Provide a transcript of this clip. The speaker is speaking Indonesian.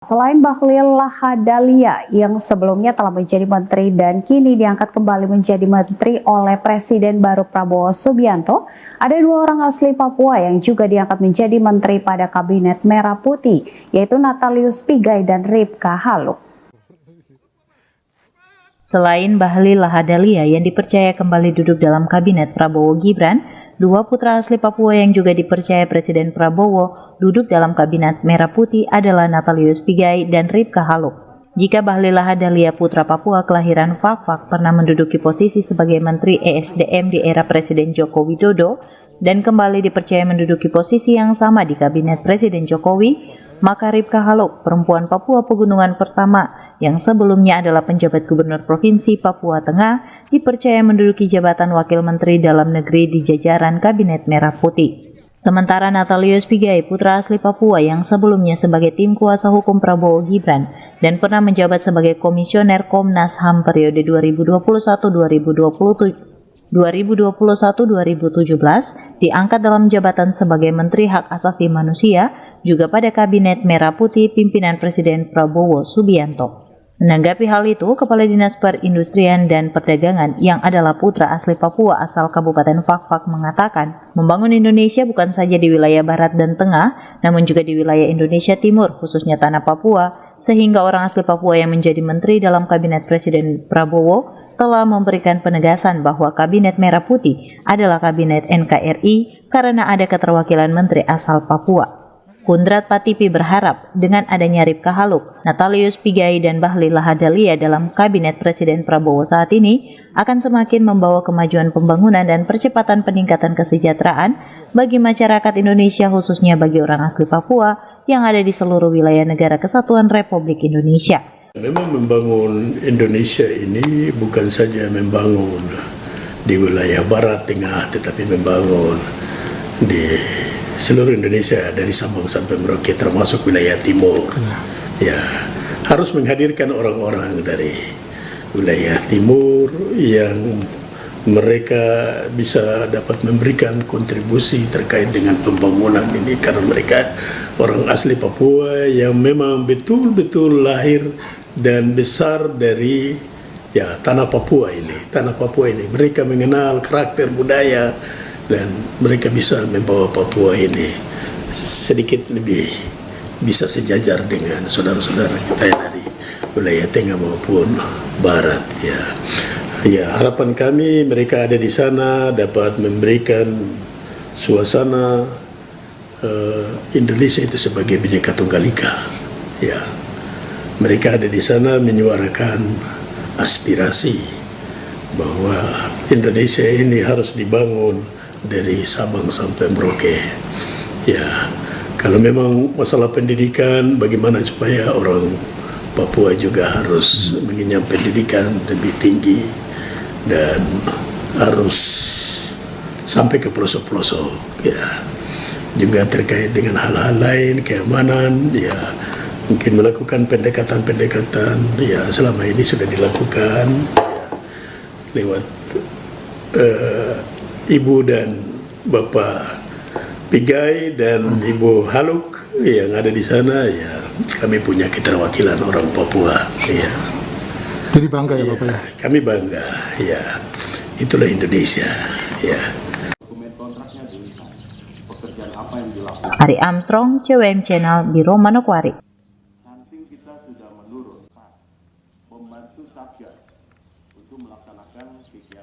Selain Bahlil Lahadalia yang sebelumnya telah menjadi menteri dan kini diangkat kembali menjadi menteri oleh Presiden baru Prabowo Subianto, ada dua orang asli Papua yang juga diangkat menjadi menteri pada Kabinet Merah Putih, yaitu Natalius Pigai dan Ripka Haluk. Selain Bahlil Lahadalia yang dipercaya kembali duduk dalam Kabinet Prabowo Gibran, dua putra asli Papua yang juga dipercaya Presiden Prabowo duduk dalam Kabinet Merah Putih adalah Natalius Pigai dan Ripka Haluk. Jika Bahlil Lahadalia putra Papua kelahiran Fak-Fak pernah menduduki posisi sebagai Menteri ESDM di era Presiden Joko Widodo dan kembali dipercaya menduduki posisi yang sama di Kabinet Presiden Jokowi, maka Ripka Haluk, perempuan Papua Pegunungan pertama yang sebelumnya adalah penjabat gubernur Provinsi Papua Tengah, dipercaya menduduki jabatan Wakil Menteri Dalam Negeri di jajaran Kabinet Merah Putih. Sementara Natalius Pigai, putra asli Papua yang sebelumnya sebagai tim kuasa hukum Prabowo Gibran dan pernah menjabat sebagai Komisioner Komnas HAM periode 2021-2017, diangkat dalam jabatan sebagai Menteri Hak Asasi Manusia juga pada Kabinet Merah Putih pimpinan Presiden Prabowo Subianto. Menanggapi hal itu, Kepala Dinas Perindustrian dan Perdagangan yang adalah putra asli Papua asal Kabupaten Fak-Fak mengatakan, membangun Indonesia bukan saja di wilayah barat dan tengah, namun juga di wilayah Indonesia Timur, khususnya tanah Papua, sehingga orang asli Papua yang menjadi menteri dalam Kabinet Presiden Prabowo telah memberikan penegasan bahwa Kabinet Merah Putih adalah Kabinet NKRI karena ada keterwakilan menteri asal Papua. Kundrat Patipi berharap dengan adanya Ripka Haluk, Natalius Pigai dan Bahlil Lahadalia dalam Kabinet Presiden Prabowo saat ini akan semakin membawa kemajuan pembangunan dan percepatan peningkatan kesejahteraan bagi masyarakat Indonesia, khususnya bagi orang asli Papua yang ada di seluruh wilayah negara Kesatuan Republik Indonesia. Memang membangun Indonesia ini bukan saja membangun di wilayah barat tengah, tetapi membangun di seluruh Indonesia dari Sabang sampai Merauke termasuk wilayah timur. Ya, harus menghadirkan orang-orang dari wilayah timur yang mereka bisa dapat memberikan kontribusi terkait dengan pembangunan ini karena mereka orang asli Papua yang memang betul-betul lahir dan besar dari tanah Papua ini. Tanah Papua ini mereka mengenal karakter budaya dan mereka bisa membawa Papua ini sedikit lebih bisa sejajar dengan saudara-saudara kita yang dari wilayah tengah maupun barat. Ya, harapan kami mereka ada di sana dapat memberikan suasana Indonesia itu sebagai Bhinneka Tunggal Ika. Ya, mereka ada di sana menyuarakan aspirasi bahwa Indonesia ini harus dibangun dari Sabang sampai Merauke. Ya, kalau memang masalah pendidikan, bagaimana supaya orang Papua juga harus mengenyam pendidikan lebih tinggi dan harus sampai ke pelosok-pelosok. Ya, juga terkait dengan hal-hal lain, keamanan. Ya, mungkin melakukan pendekatan-pendekatan. Ya, selama ini sudah dilakukan lewat Ibu dan Bapak Pigai dan Ibu Haluk yang ada di sana. Ya, kami punya keterwakilan orang Papua. Ya. Jadi bangga ya Bapak ya? Kami bangga. Ya, itulah Indonesia. Ya. Ari Armstrong, CWM Channel, Biro Manokwari. Samping kita sudah menurun membantu Satgas untuk melaksanakan kegiatan